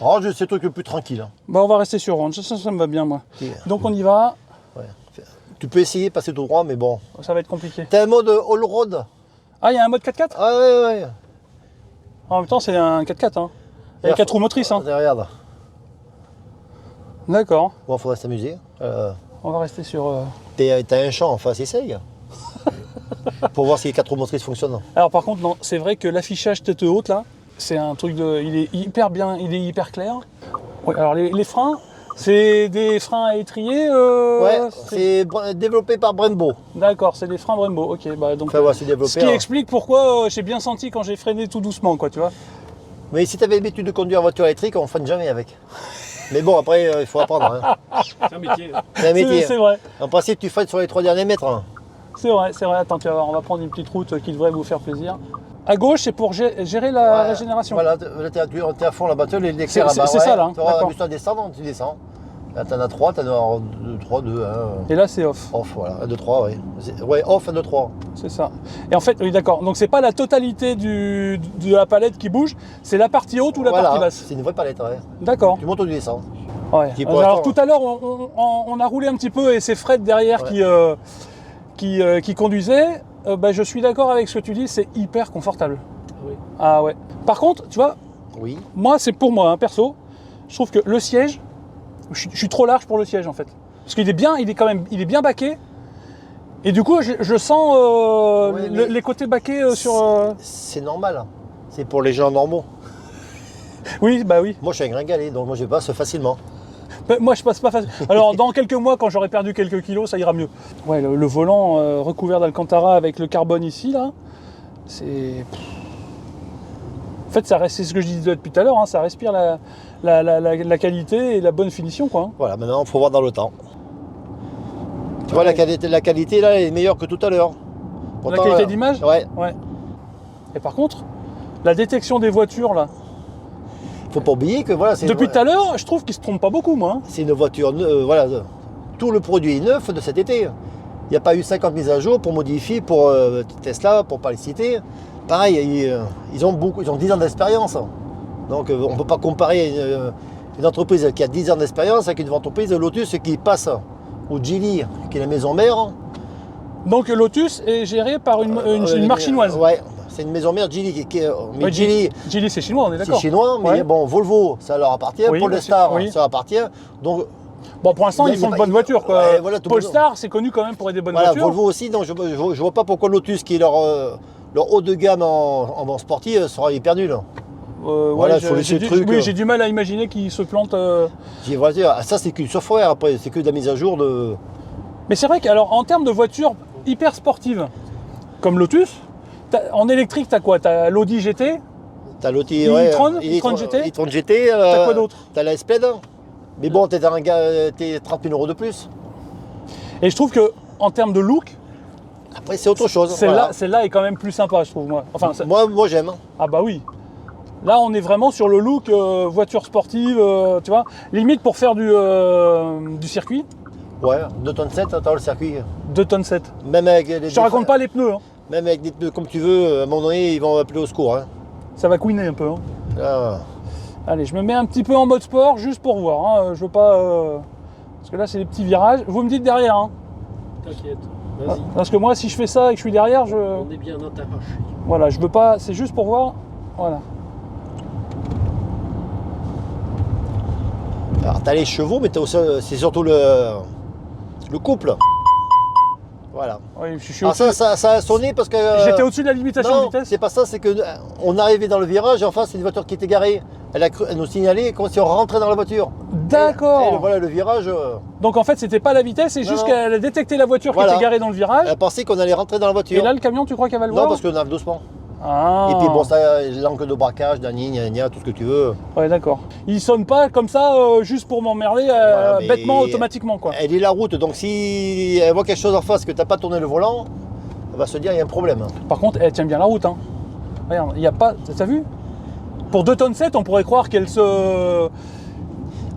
Range, c'est le truc le plus tranquille. Hein. Bah, on va rester sur range. Ça me va bien, moi. Ok. Donc, on y va. Ouais. Tu peux essayer de passer tout droit, mais bon. Ça va être compliqué. T'as un mode all-road. Ah, il y a un mode 4x4? Ah ouais. En même temps, c'est un 4x4. Hein. Il y a 4 roues motrices. Hein. Regarde. D'accord. Bon, faudrait s'amuser. On va rester sur... T'as un champ en face, essaye. Pour voir si les 4 roues motrices fonctionnent. Alors, par contre, non, c'est vrai que l'affichage tête haute, là, c'est un truc de... Il est hyper bien, il est hyper clair. Oui, alors, les freins, c'est des freins à étrier Ouais, c'est développé par Brembo. D'accord, c'est des freins Brembo. Ok, bah donc... Enfin, ouais, c'est développé. ce qui hein. explique pourquoi j'ai bien senti quand j'ai freiné tout doucement, quoi, tu vois. Mais si t'avais l'habitude de conduire en voiture électrique, on ne freine jamais avec. Mais bon, après, il faut apprendre. Hein. C'est un métier. C'est un métier. C'est vrai. En principe, tu freines sur les 3 derniers mètres. Hein. C'est vrai. Attends, tu vas voir, on va prendre une petite route qui devrait vous faire plaisir. À gauche, c'est pour gérer la régénération. Voilà, là, t'es à fond là-bas, tu les l'éclair là-bas. C'est ça, là, hein, Tu auras d'accord. juste à descendre, tu descends. Là, t'en as 3, t'en as 2, 3, 2, 1. Et là, c'est off. Off, voilà. 1, 2, 3, oui. Ouais, off, 1, 2, 3. C'est ça. Et en fait, oui, d'accord. Donc, c'est pas la totalité de la palette qui bouge, c'est la partie haute ou la Voilà, partie basse. c'est une vraie palette, ouais. D'accord. Tu montes ou tu descends. Ouais. Qui pour Alors, l'instant- tout à l'heure, on a roulé un petit peu et c'est Fred derrière qui conduisait. Bah, je suis d'accord avec ce que tu dis, c'est hyper confortable. Oui. Ah ouais. Par contre, tu vois, Oui. moi, c'est pour moi, hein, perso, je trouve que le siège, je suis trop large pour le siège en fait. Parce qu'il est bien, il est bien baqué. Et du coup, je sens Ouais, mais les côtés baqués sur... C'est normal. C'est pour les gens normaux. Oui, bah oui. Moi, je suis un gringalet, donc moi, je passe facilement. Bah, moi, je passe pas facile. Alors, dans quelques mois, quand j'aurai perdu quelques kilos, ça ira mieux. Ouais, le volant recouvert d'Alcantara avec le carbone ici, là, c'est... En fait, c'est ce que je disais depuis tout à l'heure, hein, ça respire la qualité et la bonne finition, quoi. Hein. Voilà, maintenant, il faut voir dans le temps. Tu vois, la qualité, là, est meilleure que tout à l'heure. Pourtant, qualité d'image Ouais. Ouais. Et par contre, la détection des voitures, là, Faut pas oublier que voilà, c'est depuis tout à l'heure, je trouve qu'ils se trompent pas beaucoup, moi. Hein. c'est une voiture neuve, voilà. Tout le produit est neuf de cet été. Il n'y a pas eu 50 mises à jour pour modifier, pour Tesla, pour ne pas les citer. Pareil, ils ont 10 ans d'expérience. Donc on ne peut pas comparer une entreprise qui a 10 ans d'expérience avec une entreprise Lotus qui passe au Geely, qui est la maison mère. Donc Lotus est géré par une marque chinoise. Ouais, c'est une maison mère Geely. Mais Ouais, Geely c'est chinois, on est c'est d'accord. chinois, mais Ouais. bon, Volvo, ça leur appartient. Oui, Polestar, oui. ça leur appartient. Donc Bon, pour l'instant, Il y a- ils il y a font de pas- bonnes voitures, quoi. Ouais, voilà, tout le monde- Polestar, c'est connu quand même pour être des bonnes voilà, voitures. Volvo aussi, donc je vois pas pourquoi Lotus, qui est leur haut de gamme en sportif, sera hyper nul. Voilà, il faut laisser le truc. Oui, j'ai du mal à imaginer qu'ils se plantent. J'ai voiture, ça c'est qu'une software après, c'est que de la mise à jour de. Mais c'est vrai qu'alors, en termes de voitures hyper sportives, comme Lotus, en électrique, t'as quoi? T'as l'Audi GT. T'as l'Audi, e-tron GT. e-tron GT. T'as quoi d'autre? T'as la S-Plaid. Mais bon, t'es 30 000 € de plus. Et je trouve que en termes de look, Après, c'est autre chose. celle-là est quand même plus sympa, je trouve. Moi. Enfin, Moi j'aime. ah bah oui. Là, on est vraiment sur le look voiture sportive, tu vois. Limite pour faire du circuit. Ouais, 2 tonnes 7, t'as le circuit. 2 tonnes 7. Même avec les Je te raconte pas les pneus, hein. Même avec des pneus comme tu veux, à un moment donné, ils vont appeler au secours. Hein. Ça va couiner un peu. Hein. Là, Allez, je me mets un petit peu en mode sport juste pour voir. Hein. Je veux pas. Parce que là, c'est des petits virages. Vous me dites derrière. Hein. T'inquiète, Ah, vas-y. Parce que moi, si je fais ça et que je suis derrière, On est bien dans ta hache. voilà, je veux pas. C'est juste pour voir. Voilà. alors t'as les chevaux, mais c'est surtout le couple. Voilà. Oui, je suis Alors ça a sonné parce que. J'étais au-dessus de la limitation de Non, vitesse. c'est pas ça, c'est que on arrivait dans le virage et en face c'est une voiture qui était garée. Elle nous signalait comme si on rentrait dans la voiture. D'accord. Et voilà le virage. Donc en fait, c'était pas la vitesse, c'est juste Non. qu'elle a détecté la voiture Voilà. qui était garée dans le virage. Elle pensait qu'on allait rentrer dans la voiture. Et là, le camion, tu crois qu'elle va le non, voir? parce qu'on arrive doucement. Ah. Et puis bon, ça, l'angle de braquage, tout ce que tu veux. Ouais, d'accord. Il sonne pas comme ça juste pour m'emmerder Voilà, mais bêtement, automatiquement, quoi. Elle est la route, donc si elle voit quelque chose en face que t'as pas tourné le volant, elle va se dire il y a un problème. Par contre, elle tient bien la route, hein. Regarde, il y a pas. T'as vu? Pour 2 tonnes 7, on pourrait croire qu'elle se.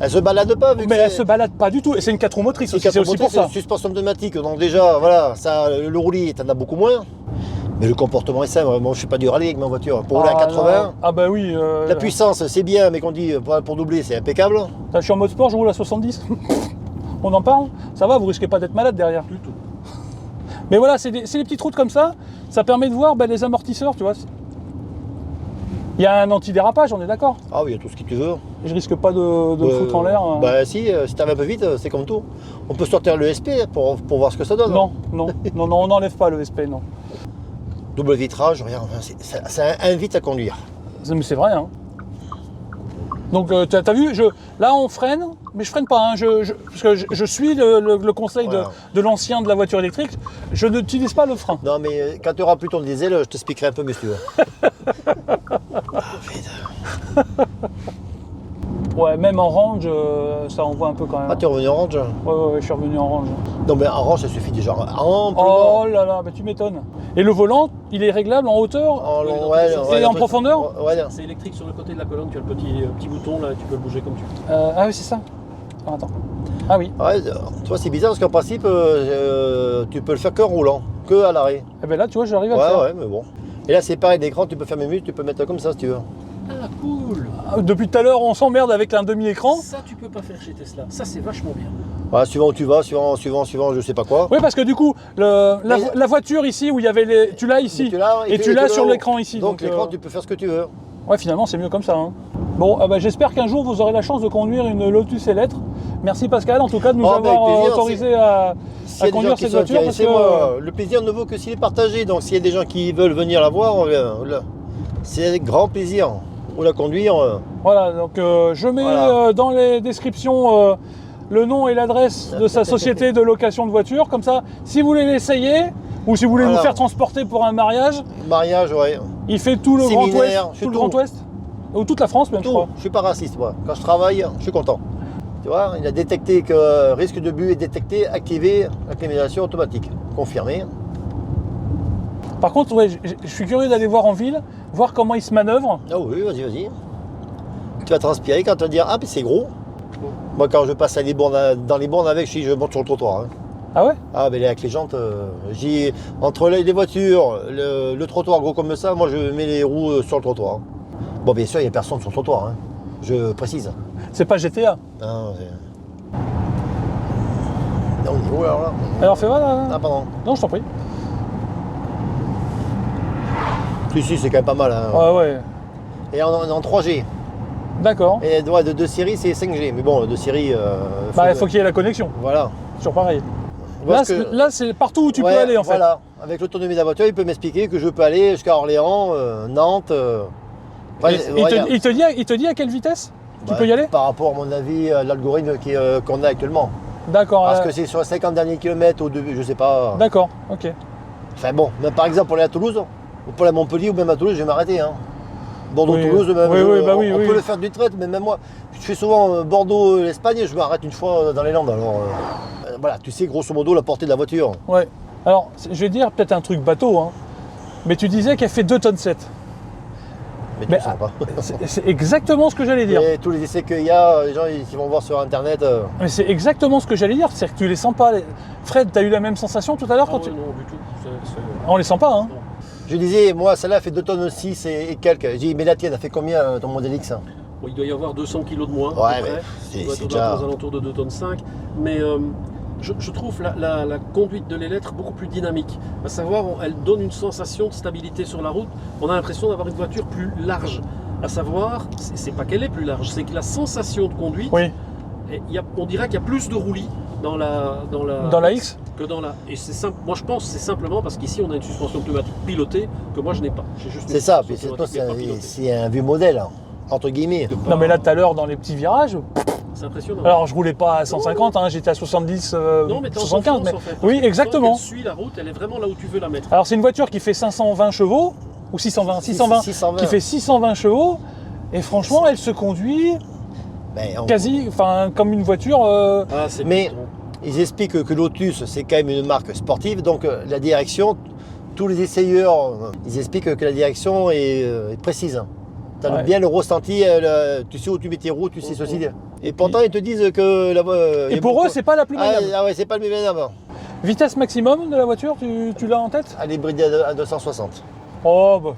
Elle se balade pas vu Mais que elle se balade pas du tout. Et c'est une 4 roues motrices aussi, c'est aussi pour ça. une suspension pneumatique, donc déjà, voilà, ça, le roulis, t'en as beaucoup moins. Mais le comportement est simple. Moi, je suis pas du rallye avec ma voiture. Pour rouler à 80, non. Ah bah oui. la puissance, c'est bien, mais qu'on dit pour doubler, c'est impeccable. Je suis en mode sport, je roule à 70. On en parle? Ça va, vous risquez pas d'être malade derrière. Du tout. Mais voilà, c'est des petites routes comme ça. Ça permet de voir les amortisseurs, tu vois. Il y a un antidérapage, on est d'accord. Ah oui, il y a tout ce que tu veux. Je risque pas de me foutre en l'air. Bah si t'arrives un peu vite, c'est comme tout. On peut sortir le SP pour voir ce que ça donne. Non, on n'enlève pas le SP, non. Double vitrage, regarde, ça invite à conduire. Mais c'est vrai, hein. Donc, t'as vu, là on freine, mais je freine pas, hein, parce que je suis le conseil Voilà. de l'ancien de la voiture électrique. Je n'utilise pas le frein. Non mais quand tu auras plus ton diesel, je t'expliquerai un peu mieux si tu veux. Ouais, même en range, ça envoie un peu quand même. Ah, tu es revenu en range? Ouais, je suis revenu en range. Non mais en range, ça suffit déjà amplement. Oh là là, bah tu m'étonnes. Et le volant, il est réglable en hauteur En long, Et en profondeur? Ouais, C'est électrique sur le côté de la colonne, tu as le petit bouton là, tu peux le bouger comme tu veux. Ah oui, c'est ça. Ah, attends. Ah oui. ouais, tu vois, c'est bizarre parce qu'en principe, tu peux le faire que en roulant, que à l'arrêt. Et ben là, tu vois, j'arrive à le faire. Ouais, mais bon. Et là, c'est pareil, l'écran, tu peux faire même tu peux mettre comme ça si tu veux. Ah cool. Depuis tout à l'heure, on s'emmerde avec un demi-écran. Ça tu peux pas faire chez Tesla. Ça c'est vachement bien. Ouais, suivant où tu vas, suivant, je sais pas quoi. Oui, parce que du coup, la voiture ici, où il y avait tu l'as ici, Tu l'as, et tu l'as sur l'écran ici. Donc l'écran, tu peux faire ce que tu veux. Ouais, finalement, c'est mieux comme ça. Hein. Bon, j'espère qu'un jour, vous aurez la chance de conduire une Lotus Electre. Merci Pascal, en tout cas, de nous Oh, bah, avoir avec plaisir, autorisé à S'il y a des conduire gens qui cette sont voiture. Parce intéressés, que, moi, le plaisir ne vaut que s'il est partagé. Donc s'il y a des gens qui veulent venir la voir, c'est avec grand plaisir. Ou la conduire. Voilà, donc je mets Voilà. dans les descriptions le nom et l'adresse de sa société de location de voitures. Comme ça, si vous voulez l'essayer, ou si vous voulez Voilà. nous faire transporter pour un mariage, Mariage, ouais. il fait tout le Grand Séminaire, Ouest. je Tout le fais Grand tout. Ouest. Ou toute la France même, je Tout. crois. Je suis pas raciste, moi. Quand je travaille, je suis content. Tu vois, il a détecté que risque de but est détecté, activé, la climatisation automatique. Confirmé. Par contre, ouais, je suis curieux d'aller voir en ville, voir comment il se manœuvre. Ah oui, vas-y. Tu vas transpirer quand tu vas dire ah mais c'est gros. Moi quand je passe dans les bornes avec, je monte sur le trottoir. Hein. Ah ouais? Ah, mais avec les jantes, entre les voitures, le trottoir gros comme ça, moi je mets les roues sur le trottoir. Bon, bien sûr, il n'y a personne sur le trottoir, hein. Je précise. C'est pas GTA. Non, on est où alors là? Alors fais voir là. Ah, pardon. Non, je t'en prie. Si, c'est quand même pas mal. Hein. Ouais, ouais. Et on est en 3G. D'accord. Et de série, c'est 5G. Mais bon, de série. Bah, faut qu'il y ait la connexion. Voilà. Toujours pareil. Parce Là, c'est partout où tu peux ouais, aller en fait. Voilà. Avec l'autonomie de la voiture, il peut m'expliquer que je peux aller jusqu'à Orléans, Nantes. Et il te dit à quelle vitesse tu peux y aller? Par rapport, à mon avis, à l'algorithme qu'on a actuellement. D'accord. Parce que c'est sur les 50 derniers kilomètres au début, je sais pas. D'accord, ok. Enfin bon, même par exemple pour aller à Toulouse, ou pour aller à Montpellier, ou même à Toulouse, je vais m'arrêter. Hein. Bordeaux-Toulouse, Oui. même. Oui, on peut le faire d'une traite, mais même moi, je fais souvent Bordeaux-l'Espagne, je m'arrête une fois dans les Landes. Alors voilà, tu sais grosso modo la portée de la voiture. Ouais. Alors, je vais dire peut-être un truc bateau, hein. Mais tu disais qu'elle fait 2 tonnes 7. Mais tu sais pas. C'est exactement ce que j'allais dire. Et tous les essais qu'il y a, les gens qui vont voir sur internet. Mais c'est exactement ce que j'allais dire, c'est que tu les sens pas. Fred, t'as eu la même sensation tout à l'heure quand tu... Non, du tout. On les sent pas, hein. Je disais, moi, celle-là fait 2 tonnes 6 et quelques. J'ai dit, mais la tienne, elle fait combien ton modèle X? Bon, il doit y avoir 200 kg de moins. Ouais, à peu près. mais Il doit c'est être déjà. aux alentours de 2 tonnes 5. Mais je trouve la conduite de l'Elettre beaucoup plus dynamique. À savoir, elle donne une sensation de stabilité sur la route. On a l'impression d'avoir une voiture plus large. À savoir, c'est pas qu'elle est plus large, c'est que la sensation de conduite, Oui. on dirait qu'il y a plus de roulis dans la X que dans la. Et c'est simple. Moi, je pense que c'est simplement parce qu'ici, on a une suspension pneumatique pilotée que moi, je n'ai pas. J'ai juste une C'est ça, suspension puis c'est pneumatique qui est pas pilotée. c'est un vieux modèle, hein, entre guillemets. Non mais là tout à l'heure dans les petits virages, C'est impressionnant. alors je roulais pas à 150, hein, j'étais à 70, Non, mais t'es en 75, confiance, mais en fait. oui exactement. Elle suit la route, elle est vraiment là où tu veux la mettre. Alors c'est une voiture qui fait 520 chevaux, ou 620, 620, qui fait 620 chevaux, et franchement elle se conduit Ben, quasi, enfin comme une voiture... Ah, c'est Mais bon. ils expliquent que Lotus, c'est quand même une marque sportive, donc la direction, tous les essayeurs, ils expliquent que la direction est précise. Tu as Ouais. bien le ressenti, tu sais où tu mets tes roues, tu sais ceci. Et pourtant, ils te disent que Et pour eux c'est pas la plus maniable. Ah ouais, c'est pas le mieux maniable. Vitesse maximum de la voiture, tu l'as en tête? Elle est bridée à 260. Oh bah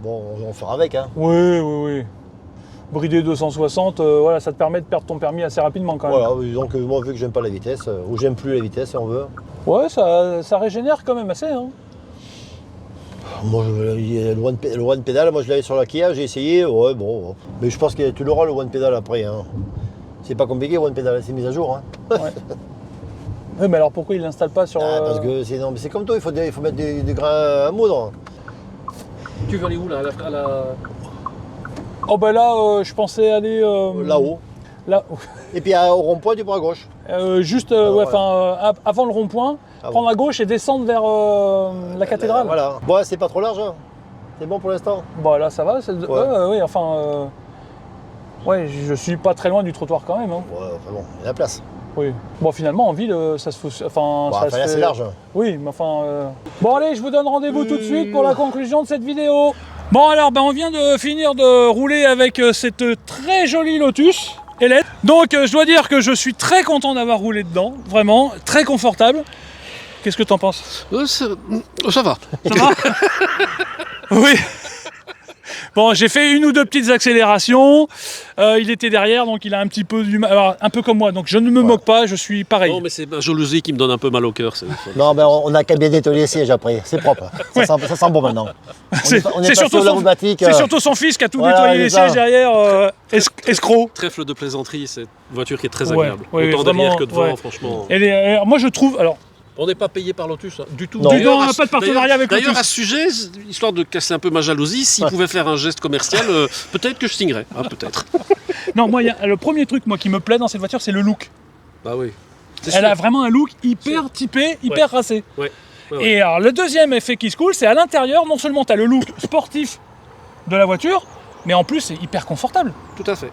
Bon, on fera avec, hein. oui. Bridé 260, voilà, ça te permet de perdre ton permis assez rapidement quand même. Voilà, donc moi, vu que j'aime pas la vitesse, ou j'aime plus la vitesse, si on veut. Ouais, ça régénère quand même assez, hein. Moi, le one pedal, moi je l'avais sur la Kia, j'ai essayé, ouais, bon. Mais je pense que tu l'auras le one pedal après, hein. C'est pas compliqué, one pedal, c'est mis à jour, hein. Ouais. Oui, mais alors pourquoi il l'installe pas sur... Parce que c'est non, mais c'est comme toi, il faut mettre des grains à moudre. Tu veux aller où là à la... Oh bah là, je pensais aller... Là-haut. Là, Et puis au rond-point, tu prends à gauche. juste ouais. avant le rond-point, Ah prendre à gauche et descendre vers la cathédrale. Voilà. Bon, c'est pas trop large, hein. C'est bon pour l'instant. Bah là ça va, Ouais. enfin... ouais, je suis pas très loin du trottoir quand même, hein. Ouais, enfin bon, il y a la place. Oui. Bon, finalement, en ville, ça se fait... Enfin, Bon, ça enfin, se là, fait- c'est large. Oui, mais enfin... Bon allez, je vous donne rendez-vous tout de suite pour la conclusion de cette vidéo. Bon alors, on vient de finir de rouler avec cette très jolie Lotus Elette. Donc je dois dire que je suis très content d'avoir roulé dedans, vraiment, très confortable. Qu'est-ce que t'en penses? Ça va. Ça va? Oui. Bon, j'ai fait une ou deux petites accélérations. Il était derrière, donc il a un petit peu du mal. Alors, un peu comme moi, donc je ne me moque pas, je suis pareil. Non, mais c'est ma jalousie qui me donne un peu mal au cœur. Non, ben on a qu'à bien nettoyer les sièges après, c'est propre. Ouais. Ça sent bon maintenant. C'est on est c'est passé surtout, au lavomatique, c'est surtout son fils qui a tout voilà, nettoyé les c'est ça. sièges derrière, escroc. Trèfle de plaisanterie, c'est une voiture qui est très Ouais, agréable. ouais, Autant vraiment, derrière que devant, ouais. franchement. Moi je trouve, alors, On n'est pas payé par Lotus, hein, du tout. Non. Du tout, on n'a pas de partenariat avec D'ailleurs, Lotus. à ce sujet, histoire de casser un peu ma jalousie, s'il pouvait faire un geste commercial, peut-être que je signerais. Hein, peut-être. non, moi, le premier truc moi, qui me plaît dans cette voiture, c'est le look. Bah oui. C'est Elle sûr. a vraiment un look hyper typé, hyper racé. Ouais. Ouais, ouais. Et alors, le deuxième effet qui se coule, c'est à l'intérieur, non seulement tu as le look sportif de la voiture, mais en plus, c'est hyper confortable. Tout à fait.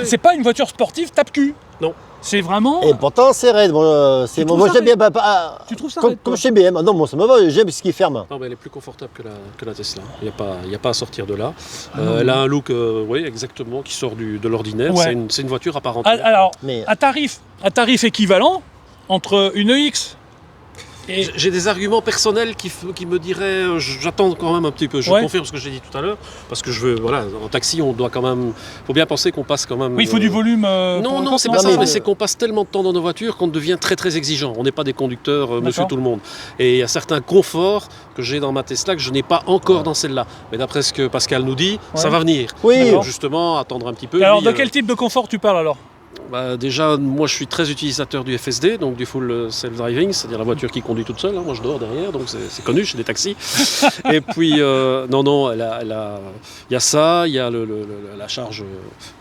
C'est pas une voiture sportive tape-cul. Non. C'est vraiment... Et pourtant, c'est raide. Moi, trouves moi ça j'aime bien. raide Tu trouves ça raide, Comme toi chez BM. Ah non, moi, ça me va, j'aime ce qui est ferme. Non, mais elle est plus confortable que la Tesla. Il n'y a pas à sortir de là. Elle a un look, oui, exactement, qui sort de l'ordinaire. Ouais. C'est une voiture à part Ah, entière. alors, Mais à tarif équivalent, entre une EX Et J'ai des arguments personnels qui me diraient, j'attends quand même un petit peu, je Ouais. confirme ce que j'ai dit tout à l'heure, parce que je veux, voilà, en taxi, on doit quand même, faut bien penser qu'on passe quand même... oui, il faut du volume. Non, non, c'est non, pas ça, mais- mais c'est qu'on passe tellement de temps dans nos voitures qu'on devient très très exigeant. On n'est pas des conducteurs monsieur D'accord. tout le monde. Et il y a certains conforts que j'ai dans ma Tesla que je n'ai pas encore dans celle-là. Mais d'après ce que Pascal nous dit, ça Ouais. va venir. Oui. Donc, justement, attendre un petit peu. Et alors, Lui, de quel type de confort tu parles alors? déjà, moi je suis très utilisateur du FSD, donc du full self-driving, c'est-à-dire la voiture qui conduit toute seule. Hein. Moi je dors derrière, donc c'est connu chez des taxis. Et puis, non, il y a ça, il y a la charge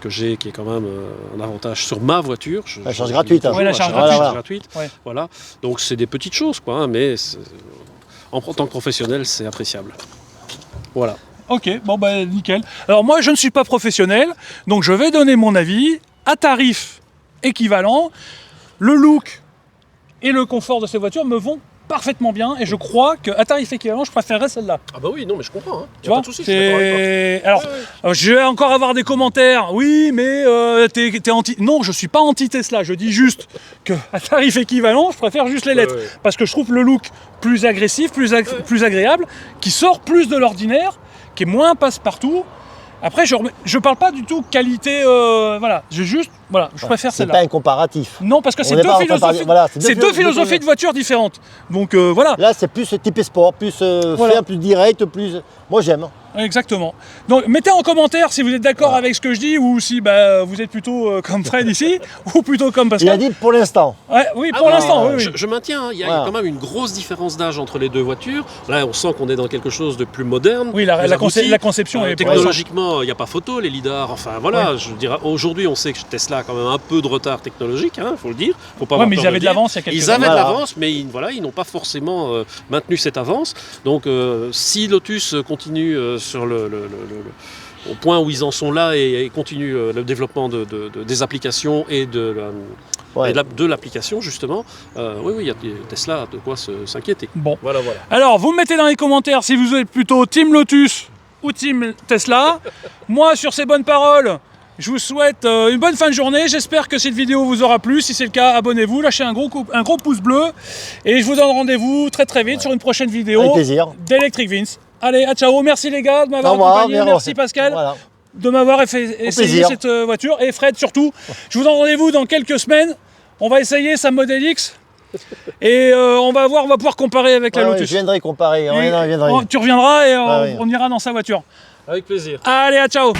que j'ai qui est quand même un avantage sur ma voiture. La charge gratuite, hein. Ouais, la charge gratuite. Ouais. Voilà. Donc c'est des petites choses, quoi, hein, mais en tant que professionnel, c'est appréciable. Voilà. Ok, bon bah nickel. Alors moi je ne suis pas professionnel, donc je vais donner mon avis à tarif équivalent. Le look et le confort de ces voitures me vont parfaitement bien et je crois qu'à tarif équivalent je préférerais celle-là. Ah bah oui, non, mais je comprends. Hein. Tu vois, alors, je vais encore avoir des commentaires. Oui, mais t'es anti. Non, je suis pas anti Tesla. Je dis juste que à tarif équivalent, je préfère juste les lettres Ouais. parce que je trouve le look plus agressif, plus agréable, qui sort plus de l'ordinaire, qui est moins passe-partout. Après, je parle pas du tout qualité. Voilà, je préfère C'est celle-là. pas un comparatif. Non, parce que c'est On est deux pas en train de philosophies. parler- voilà, c'est deux philosophies de voitures différentes. Donc voilà. Là, c'est plus type sport, plus Voilà. fin, plus direct, plus. Moi, j'aime. Exactement. Donc mettez en commentaire si vous êtes d'accord Voilà. avec ce que je dis ou si vous êtes plutôt comme Fred ici ou plutôt comme Il a Pascal. dit pour l'instant. Ouais, oui, Ah pour oui, l'instant, oui, oui. Je maintiens, hein, il y a Voilà. quand même une grosse différence d'âge entre les deux voitures. Là, on sent qu'on est dans quelque chose de plus moderne. Oui, la plus abouti. conception est Technologiquement, il n'y a pas photo, les lidars. Enfin voilà, je dirais aujourd'hui, on sait que Tesla a quand même un peu de retard technologique, il faut le dire. Faut pas Ouais, avoir mais peur ils de avaient le de dire. l'avance il y a quelques Ils avaient années. de Voilà. l'avance, mais ils n'ont pas forcément maintenu cette avance. Donc, si Lotus continue sur au point où ils en sont là et continue le développement des applications et Ouais. de l'application justement, oui, il y a Tesla a de quoi s'inquiéter. Bon. Voilà. Alors, vous me mettez dans les commentaires si vous êtes plutôt Team Lotus ou Team Tesla. Moi, sur ces bonnes paroles, je vous souhaite une bonne fin de journée. J'espère que cette vidéo vous aura plu. Si c'est le cas, abonnez-vous, lâchez un gros pouce bleu. Et je vous donne rendez-vous très très vite sur une prochaine vidéo Avec plaisir. d'Electric Vince. Allez, à ciao. Merci les gars de m'avoir Au revoir, accompagné. Merci Pascal. Voilà. De m'avoir essayé plaisir. cette voiture. Et Fred surtout. Je vous donne rendez-vous dans quelques semaines. On va essayer sa Model X. Et on va pouvoir comparer avec la Ouais, Lotus. je viendrai comparer. Et Je viendrai. tu reviendras et Ouais. on ira dans sa voiture. Avec plaisir. Allez, à ciao.